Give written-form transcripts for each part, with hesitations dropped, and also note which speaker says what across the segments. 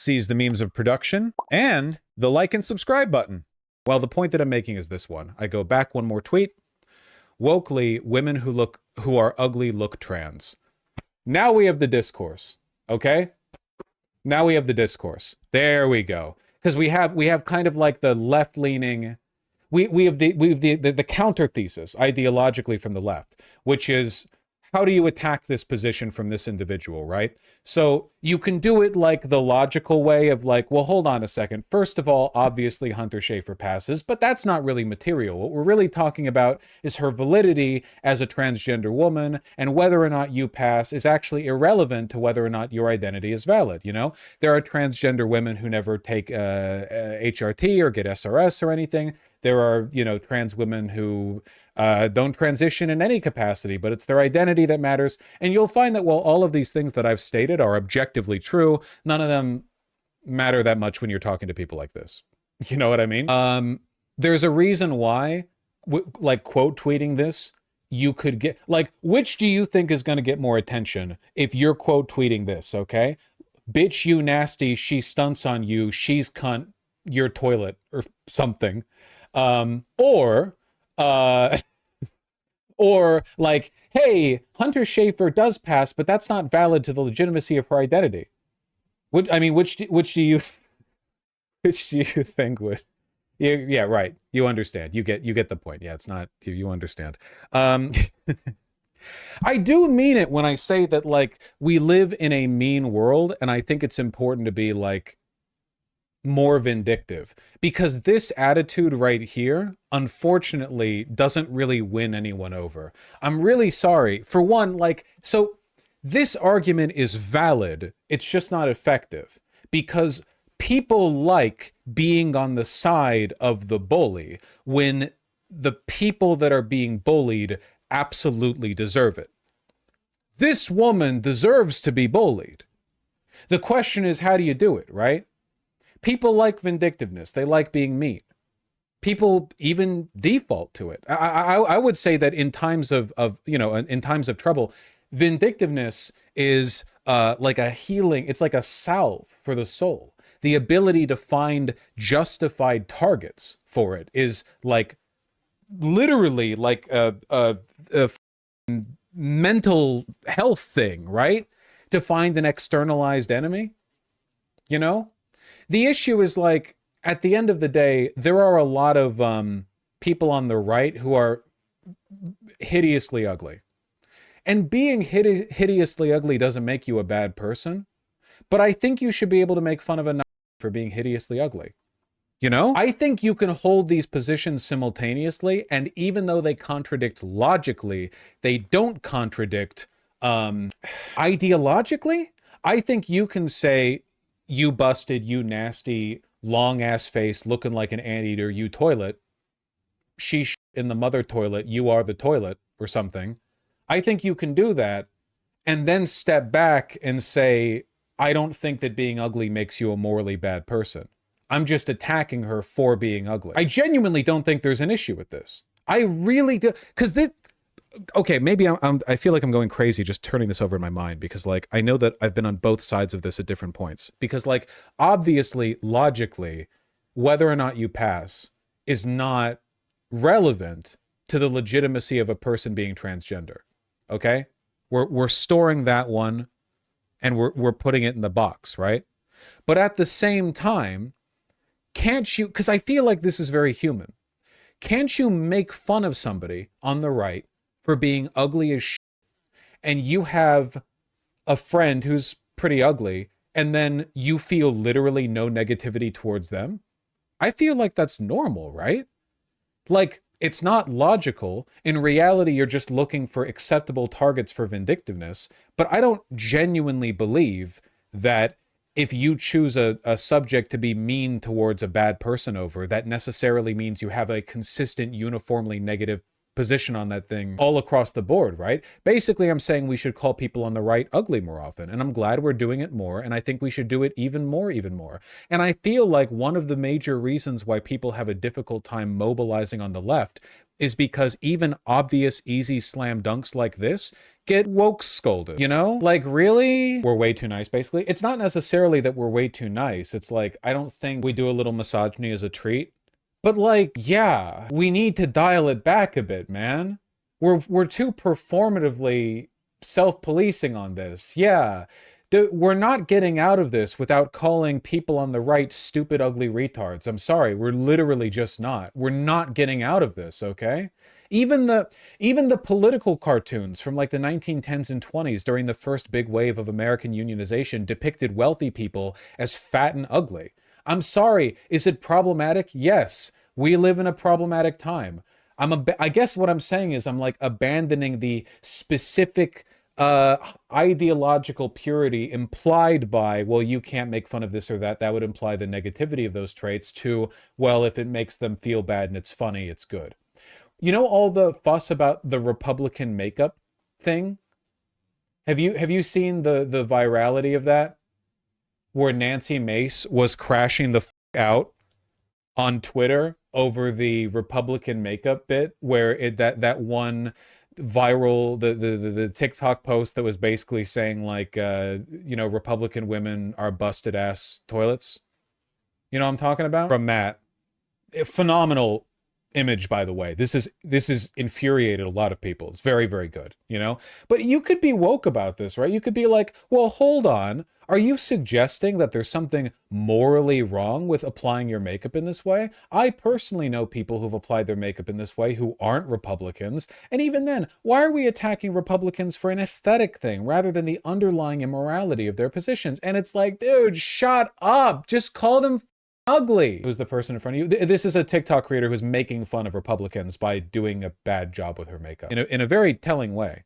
Speaker 1: sees the memes of production, and the like and subscribe button. Well, the point that I'm making is this one. I go back one more tweet. Wokely, women who are ugly look trans. Now we have the discourse, okay? Now we have the discourse. There we go. Because we have kind of like the left-leaning, we have the counter thesis ideologically from the left, which is, how do you attack this position from this individual, right? So you can do it like the logical way of like, well, hold on a second. First of all, obviously Hunter Schafer passes, but that's not really material. What we're really talking about is her validity as a transgender woman, and whether or not you pass is actually irrelevant to whether or not your identity is valid, you know? There are transgender women who never take HRT or get SRS or anything. There are, you know, trans women who don't transition in any capacity, but it's their identity that matters. And you'll find that while all of these things that I've stated are objectively true, none of them matter that much when you're talking to people like this. You know what I mean? There's a reason why, like, quote tweeting this, you could get, like, which do you think is going to get more attention if you're quote tweeting this, okay? Bitch, you nasty, she stunts on you, she's cunt, your toilet, or something. Or like, hey, Hunter Schafer does pass, but that's not valid to the legitimacy of her identity. Which do you think would? Yeah, right. You understand. You get the point. Yeah, it's not, you understand. I do mean it when I say that, like, we live in a mean world, and I think it's important to be, like, more vindictive, because this attitude right here, unfortunately, doesn't really win anyone over. I'm really sorry. For one, like, so this argument is valid, it's just not effective, because people like being on the side of the bully when the people that are being bullied absolutely deserve it. This woman deserves to be bullied. The question is, how do you do it, right? People like vindictiveness. They like being mean. People even default to it. I would say that in times of you know, in times of trouble, vindictiveness is like a healing. It's like a salve for the soul. The ability to find justified targets for it is like literally like a mental health thing, right? To find an externalized enemy, you know? The issue is, like, at the end of the day, there are a lot of people on the right who are hideously ugly. And being hideously ugly doesn't make you a bad person, but I think you should be able to make fun of a for being hideously ugly. You know? I think you can hold these positions simultaneously, and even though they contradict logically, they don't contradict ideologically. I think you can say, you busted, you nasty, long-ass face, looking like an anteater, you toilet. She in the mother toilet, you are the toilet, or something. I think you can do that, and then step back and say, I don't think that being ugly makes you a morally bad person. I'm just attacking her for being ugly. I genuinely don't think there's an issue with this. I really do, because this... Okay, maybe I feel like I'm going crazy just turning this over in my mind, because, like, I know that I've been on both sides of this at different points. Because, like, obviously, logically, whether or not you pass is not relevant to the legitimacy of a person being transgender. Okay? We're storing that one, and we're putting it in the box, right? But at the same time, can't you, because I feel like this is very human, can't you make fun of somebody on the right for being ugly as shit, and you have a friend who's pretty ugly, and then you feel literally no negativity towards them? I feel like that's normal, right? Like, it's not logical. In reality, you're just looking for acceptable targets for vindictiveness, but I don't genuinely believe that if you choose a subject to be mean towards a bad person over, that necessarily means you have a consistent, uniformly negative position on that thing all across the board, right? Basically, I'm saying we should call people on the right ugly more often, and I'm glad we're doing it more, and I think we should do it even more. And I feel like one of the major reasons why people have a difficult time mobilizing on the left is because even obvious, easy slam dunks like this get woke scolded, you know? Like, really? We're way too nice, basically. It's not necessarily that we're way too nice. It's like, I don't think we do a little misogyny as a treat. But like, yeah, we need to dial it back a bit, man. We're too performatively self-policing on this. Yeah. We're not getting out of this without calling people on the right stupid, ugly retards. I'm sorry, we're literally just not. We're not getting out of this, okay? Even the political cartoons from like the 1910s and 20s during the first big wave of American unionization depicted wealthy people as fat and ugly. I'm sorry, is it problematic? Yes, we live in a problematic time. I guess what I'm saying is I'm like abandoning the specific ideological purity implied by, well, you can't make fun of this or that. That would imply the negativity of those traits to, well, if it makes them feel bad and it's funny, it's good. You know all the fuss about the Republican makeup thing? Have you seen the virality of that? Where Nancy Mace was crashing the out on Twitter over the Republican makeup bit, where that one viral the TikTok post that was basically saying like you know, Republican women are busted ass toilets. You know what I'm talking about? From Matt. A phenomenal image, by the way. This is infuriated a lot of people. It's very, very good, you know? But you could be woke about this, right? You could be like, well, hold on. Are you suggesting that there's something morally wrong with applying your makeup in this way? I personally know people who've applied their makeup in this way who aren't Republicans. And even then, why are we attacking Republicans for an aesthetic thing rather than the underlying immorality of their positions? And it's like, dude, shut up. Just call them ugly. Who's the person in front of you? This is a TikTok creator who's making fun of Republicans by doing a bad job with her makeup in a very telling way.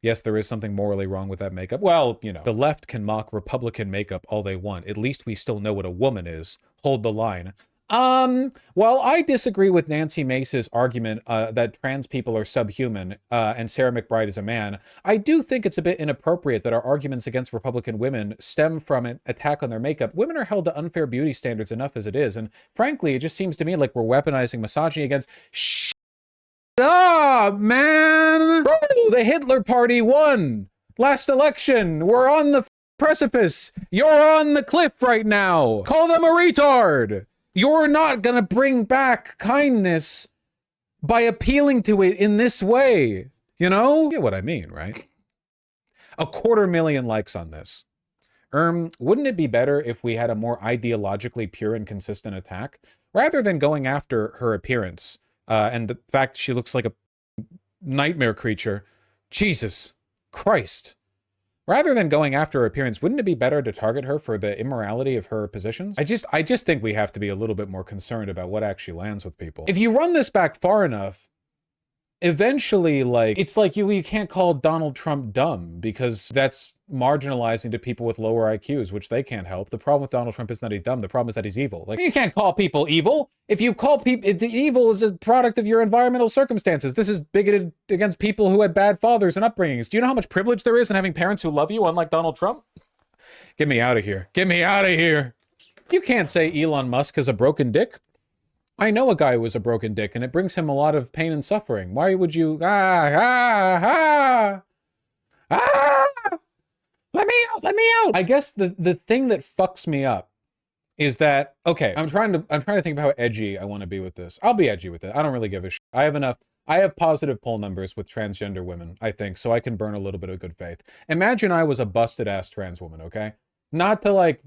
Speaker 1: Yes, there is something morally wrong with that makeup. Well, you know, the left can mock Republican makeup all they want. At least we still know what a woman is. Hold the line. Well, I disagree with Nancy Mace's argument that trans people are subhuman and Sarah McBride is a man. I do think it's a bit inappropriate that our arguments against Republican women stem from an attack on their makeup. Women are held to unfair beauty standards enough as it is, and frankly, it just seems to me like we're weaponizing misogyny against up, man! Bro, the Hitler Party won! Last election! We're on the precipice! You're on the cliff right now! Call them a retard! You're not gonna bring back kindness by appealing to it in this way. You know? You get what I mean, right? 250,000 likes on this. Wouldn't it be better if we had a more ideologically pure and consistent attack? Rather than going after her appearance, and the fact she looks like a nightmare creature. Jesus Christ. Rather than going after her appearance, wouldn't it be better to target her for the immorality of her positions? I just think we have to be a little bit more concerned about what actually lands with people. If you run this back far enough, eventually, like, it's like you can't call Donald Trump dumb because that's marginalizing to people with lower IQs, which they can't help. The problem with Donald Trump isn't that he's dumb. The problem is that he's evil. Like, you can't call people evil. If you call people, the evil is a product of your environmental circumstances. This is bigoted against people who had bad fathers and upbringings. Do you know how much privilege there is in having parents who love you, unlike Donald Trump? Get me out of here. Get me out of here. You can't say Elon Musk has a broken dick. I know a guy who has a broken dick, and it brings him a lot of pain and suffering. Why would you... Let me out! Let me out! I guess the thing that fucks me up is that, okay, I'm trying to think of how edgy I want to be with this. I'll be edgy with it. I don't really give a shit. I have positive poll numbers with transgender women, I think, so I can burn a little bit of good faith. Imagine I was a busted-ass trans woman, okay? Not to, like,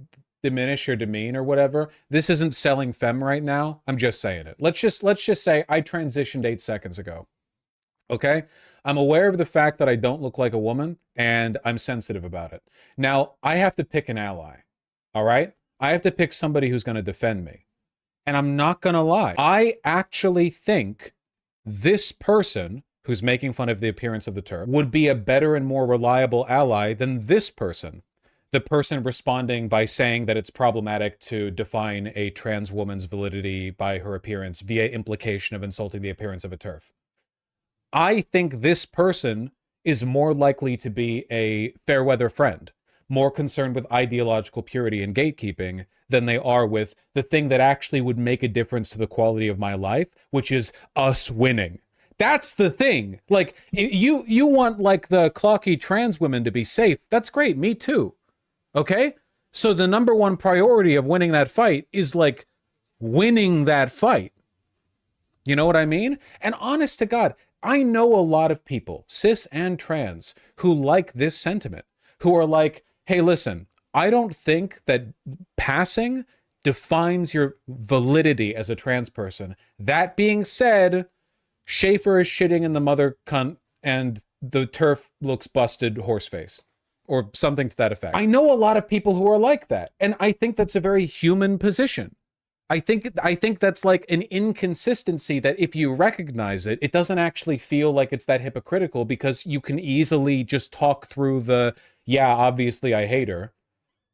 Speaker 1: diminish or demean or whatever. This isn't selling femme right now. I'm just saying it. Let's just say I transitioned 8 seconds ago. Okay? I'm aware of the fact that I don't look like a woman, and I'm sensitive about it. Now, I have to pick an ally. All right? I have to pick somebody who's going to defend me. And I'm not going to lie. I actually think this person who's making fun of the appearance of the TERF would be a better and more reliable ally than this person. The person responding by saying that it's problematic to define a trans woman's validity by her appearance via implication of insulting the appearance of a TERF. I think this person is more likely to be a fair weather friend, more concerned with ideological purity and gatekeeping than they are with the thing that actually would make a difference to the quality of my life, which is us winning. That's the thing. Like, you want like the clocky trans women to be safe. That's great. Me too. Okay? So the number one priority of winning that fight is like winning that fight. You know what I mean? And honest to God, I know a lot of people, cis and trans, who like this sentiment, who are like, hey, listen, I don't think that passing defines your validity as a trans person. That being said, Schaefer is shitting in the mother cunt and the turf looks busted horseface. Or something to that effect. I know a lot of people who are like that, and I think that's a very human position. I think that's like an inconsistency that if you recognize it, it doesn't actually feel like it's that hypocritical, because you can easily just talk through the, yeah, obviously I hate her,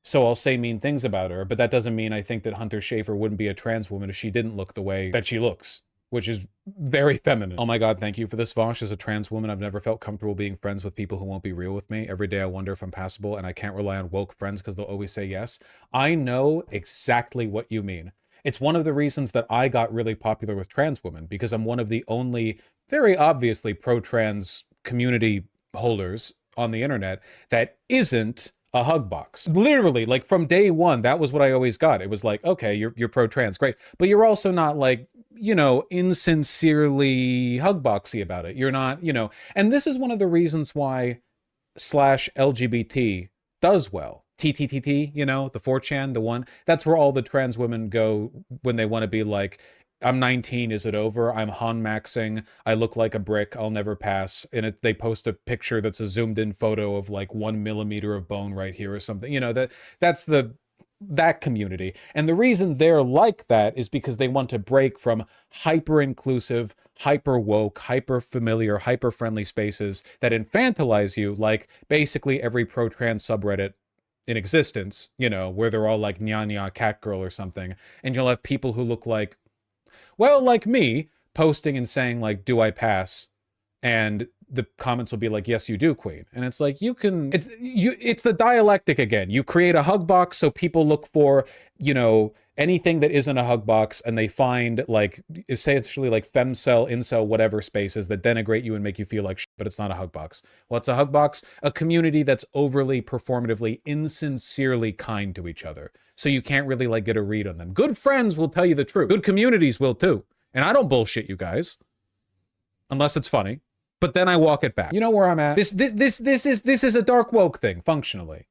Speaker 1: so I'll say mean things about her, but that doesn't mean I think that Hunter Schafer wouldn't be a trans woman if she didn't look the way that she looks, which is very feminine. Oh my God, thank you for this, Vaush. As a trans woman, I've never felt comfortable being friends with people who won't be real with me. Every day I wonder if I'm passable, and I can't rely on woke friends because they'll always say yes. I know exactly what you mean. It's one of the reasons that I got really popular with trans women, because I'm one of the only very obviously pro-trans community holders on the internet that isn't a hug box. Literally, like from day one, that was what I always got. It was like, okay, you're pro-trans, great. But you're also not like, you know, insincerely hug boxy about it. You're not, you know, and this is one of the reasons why /LGBT does well. TTTT, you know, the 4chan, the one, that's where all the trans women go when they want to be like, I'm 19, is it over? I'm Han maxing, I look like a brick, I'll never pass. And they post a picture that's a zoomed in photo of like 1 millimeter of bone right here or something. You know, that's that community. And the reason they're like that is because they want to break from hyper-inclusive, hyper-woke, hyper-familiar, hyper-friendly spaces that infantilize you, like basically every pro-trans subreddit in existence, you know, where they're all like nya cat girl or something. And you'll have people who look like, well, like me, posting and saying like, do I pass? And the comments will be like, yes, you do, queen. And it's like, it's the dialectic again. You create a hug box so people look for, you know, anything that isn't a hug box, and they find like, essentially like femcel, incel, whatever spaces that denigrate you and make you feel like shit, but it's not a hug box. What's a hug box? A community that's overly performatively, insincerely kind to each other. So you can't really like get a read on them. Good friends will tell you the truth. Good communities will too. And I don't bullshit you guys. Unless it's funny. But then I walk it back. You know where I'm at? This is a dark woke thing, functionally.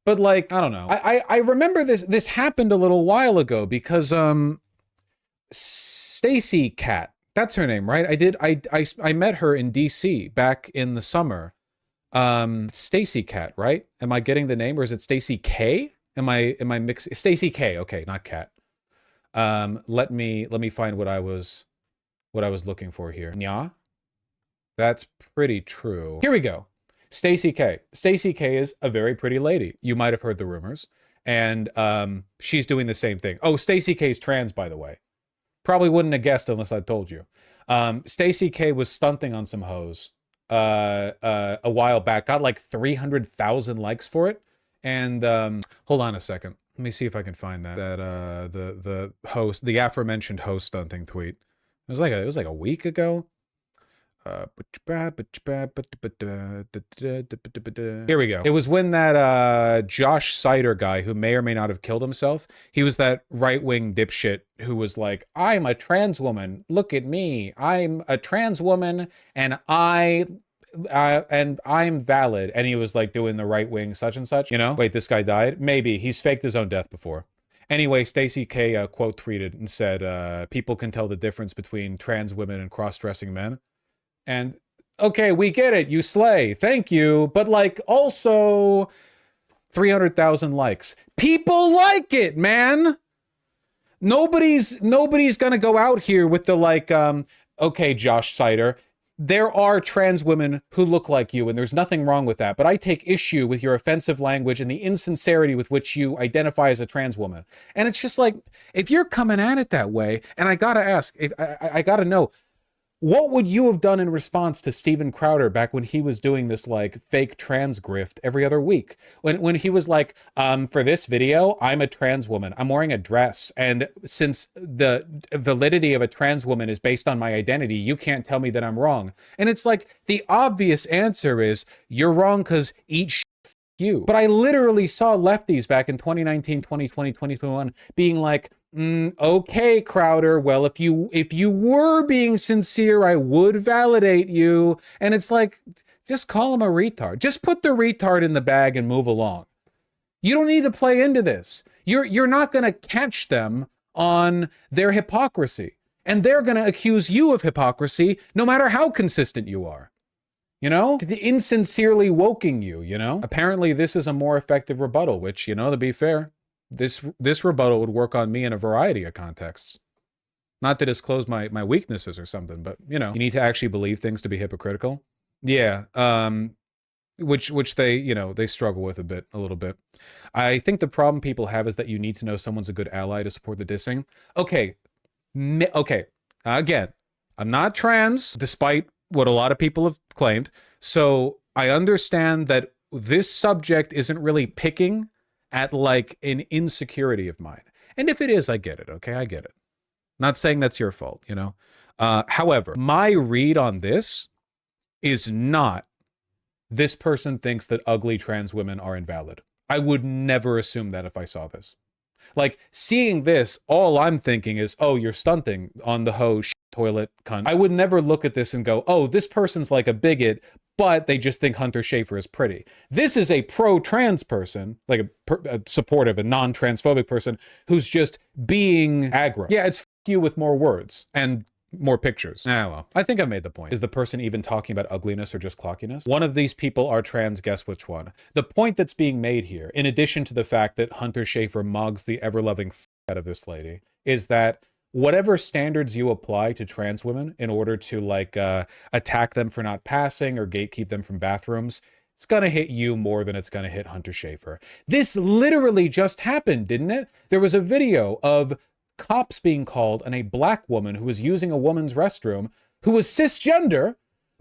Speaker 1: But like, I don't know. I remember this happened a little while ago because Stacy Cat, that's her name, right? I met her in DC back in the summer. Stacy Cat, right? Am I getting the name, or is it Stacy K? Am I mixing? Stacy K, okay, not Cat. Let me find what I was looking for here. Nya? That's pretty true. Here we go. Stacy K. Stacy K is a very pretty lady. You might have heard the rumors. And she's doing the same thing. Oh, Stacy K's trans, by the way. Probably wouldn't have guessed unless I told you. Stacy K was stunting on some hoes a while back. Got like 300,000 likes for it. And hold on a second. Let me see if I can find that. The host, the aforementioned host stunting tweet. It was like a week ago. Here we go. It was when that Josh Sider guy, who may or may not have killed himself, he was that right-wing dipshit who was like, I'm a trans woman, look at me, I'm a trans woman, and I'm valid. And he was like doing the right-wing such and such, you know? Wait, this guy died? Maybe. He's faked his own death before. Anyway, Stacy K quote tweeted and said, people can tell the difference between trans women and cross-dressing men. And okay, we get it, you slay, thank you, but like also 300,000 likes. People like it, man. Nobody's gonna go out here with the like, okay, Josh Sider, there are trans women who look like you, and there's nothing wrong with that, but I take issue with your offensive language and the insincerity with which you identify as a trans woman. And it's just like, if you're coming at it that way, and I gotta ask, I gotta know, What would you have done in response to Steven Crowder back when he was doing this like fake trans grift every other week? When he was like, for this video, I'm a trans woman. I'm wearing a dress. And since the validity of a trans woman is based on my identity, you can't tell me that I'm wrong. And it's like, the obvious answer is, you're wrong because eat shit, you. But I literally saw lefties back in 2019, 2020, 2021 being like, okay, Crowder, well, if you were being sincere, I would validate you. And it's like, just call him a retard. Just put the retard in the bag and move along. You don't need to play into this. You're not going to catch them on their hypocrisy. And they're going to accuse you of hypocrisy no matter how consistent you are. You know? Insincerely woking you, you know? Apparently this is a more effective rebuttal, which, you know, to be fair, this rebuttal would work on me in a variety of contexts. Not to disclose my weaknesses or something, but, you know, you need to actually believe things to be hypocritical. Yeah, which they, you know, they struggle with a little bit. I think the problem people have is that you need to know someone's a good ally to support the dissing. Okay, again, I'm not trans, despite what a lot of people have claimed, so I understand that this subject isn't really picking at like an insecurity of mine. And if it is, I get it, okay? I get it. Not saying that's your fault, you know? However, my read on this is not, this person thinks that ugly trans women are invalid. I would never assume that if I saw this. Like, seeing this, all I'm thinking is, oh, you're stunting on the hoe toilet cunt. I would never look at this and go, oh, this person's like a bigot, but they just think Hunter Schafer is pretty. This is a pro-trans person, like a supportive and non-transphobic person who's just being aggro. Yeah, it's f you with more words and more pictures. Ah, well, I think I've made the point. Is the person even talking about ugliness or just clockiness? One of these people are trans, guess which one? The point that's being made here, in addition to the fact that Hunter Schafer mugs the ever-loving f out of this lady, is that whatever standards you apply to trans women in order to like attack them for not passing or gatekeep them from bathrooms, it's gonna hit you more than it's gonna hit Hunter Schafer. This literally just happened, didn't it? There was a video of cops being called on a black woman who was using a woman's restroom who was cisgender,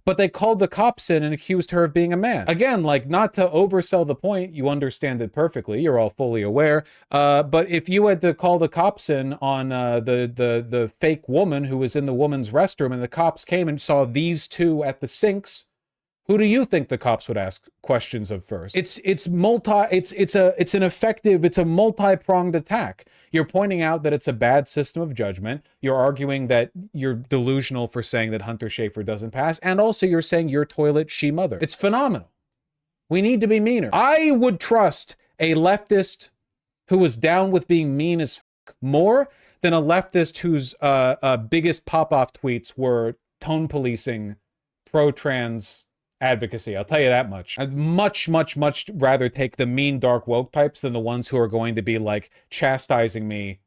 Speaker 1: but they called the cops in and accused her of being a man. Again, like, not to oversell the point, you understand it perfectly, you're all fully aware, but if you had to call the cops in on the fake woman who was in the woman's restroom and the cops came and saw these two at the sinks, who do you think the cops would ask questions of first? It's a multi-pronged attack. You're pointing out that it's a bad system of judgment. You're arguing that you're delusional for saying that Hunter Schafer doesn't pass. And also you're saying your toilet, she mother. It's phenomenal. We need to be meaner. I would trust a leftist who was down with being mean as f more than a leftist whose biggest pop-off tweets were tone policing pro-trans advocacy. I'll tell you that much. I'd much rather take the mean dark woke types than the ones who are going to be like chastising me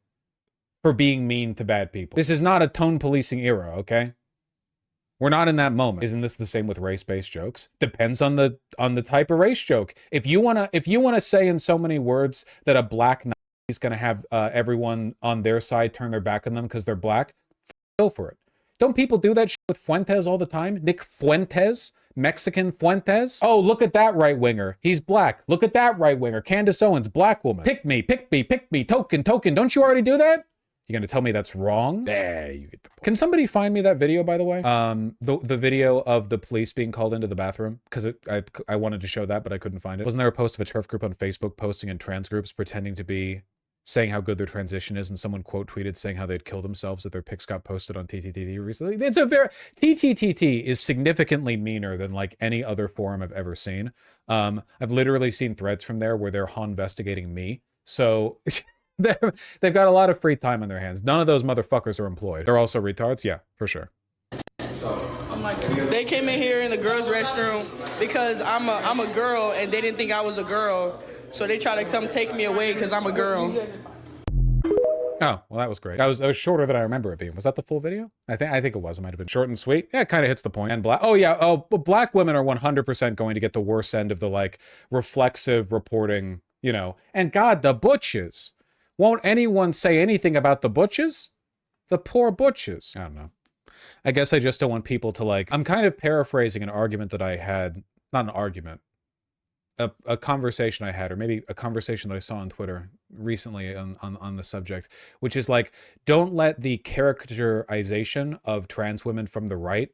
Speaker 1: for being mean to bad people. This is not a tone policing era, okay? We're not in that moment. Isn't this the same with race-based jokes? Depends on the type of race joke. If you wanna say in so many words that a black Nazi is gonna have everyone on their side turn their back on them because they're black, go for it. Don't people do that shit with Fuentes all the time? Nick Fuentes? Mexican Fuentes? Oh, look at that right-winger. He's black. Look at that right-winger. Candace Owens, black woman. Pick me, token. Don't you already do that? You're gonna tell me that's wrong? There, you get the point. Can somebody find me that video, by the way? The video of the police being called into the bathroom? Because I wanted to show that, but I couldn't find it. Wasn't there a post of a TERF group on Facebook posting in trans groups pretending to be saying how good their transition is, and someone quote tweeted saying how they'd kill themselves if their pics got posted on TTTT recently? It's a very... TTTT is significantly meaner than like any other forum I've ever seen. I've literally seen threads from there where they're investigating me. So they've got a lot of free time on their hands. None of those motherfuckers are employed. They're also retards? Yeah, for sure.
Speaker 2: They came in here in the girls' restroom because I'm a girl and they didn't think I was a girl. So they try to come take me away because I'm a girl.
Speaker 1: Oh, well, that was great. That was shorter than I remember it being. Was that the full video? I think it was. It might have been short and sweet. Yeah, it kind of hits the point. And black. Oh yeah. Oh, black women are 100% going to get the worst end of the like reflexive reporting. You know. And God, the butches. Won't anyone say anything about the butches? The poor butches. I don't know. I guess I just don't want people to like, I'm kind of paraphrasing an argument that I had, not an argument, a conversation I had, or maybe a conversation that I saw on Twitter recently on the subject, which is like, don't let the characterization of trans women from the right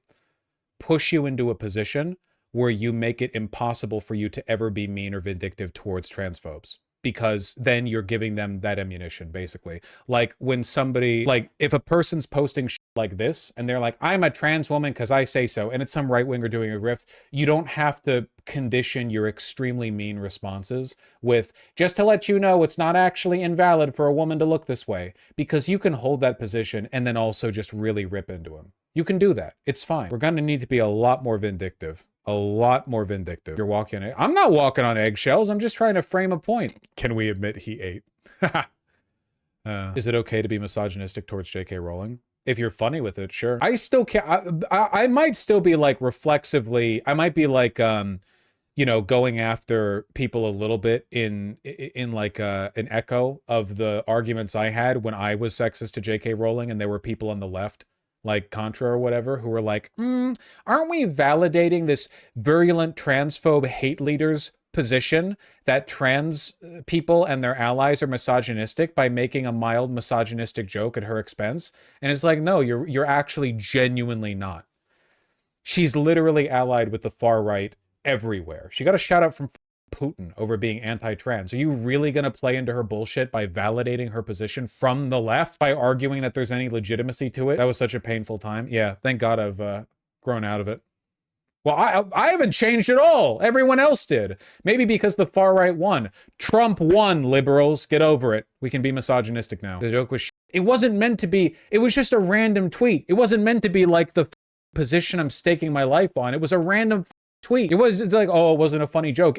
Speaker 1: push you into a position where you make it impossible for you to ever be mean or vindictive towards transphobes. Because then you're giving them that ammunition, basically. Like when somebody, like if a person's posting shit like this and they're like, I'm a trans woman because I say so, and it's some right winger doing a grift, you don't have to condition your extremely mean responses with, just to let you know it's not actually invalid for a woman to look this way, because you can hold that position and then also just really rip into him. You can do that. It's fine. We're going to need to be a lot more vindictive. A lot more vindictive. You're walking on, I'm not walking on eggshells. I'm just trying to frame a point. Can we admit he ate? Is it okay to be misogynistic towards J.K. Rowling? If you're funny with it, sure. I still can't. I might still be like reflexively. I might be like, you know, going after people a little bit in like an echo of the arguments I had when I was sexist to J.K. Rowling, and there were people on the left, like Contra or whatever, who were like, aren't we validating this virulent transphobe hate leader's position that trans people and their allies are misogynistic by making a mild misogynistic joke at her expense? And it's like, no, you're actually genuinely not. She's literally allied with the far right everywhere. She got a shout out from Putin over being anti-trans. Are you really going to play into her bullshit by validating her position from the left, by arguing that there's any legitimacy to it? That was such a painful time. Yeah, thank God I've grown out of it. Well, I haven't changed at all. Everyone else did. Maybe because the far right won. Trump won, liberals. Get over it. We can be misogynistic now. The joke was it wasn't meant to be. It was just a random tweet. It wasn't meant to be like the position I'm staking my life on. It was a random tweet. It's like, oh, it wasn't a funny joke.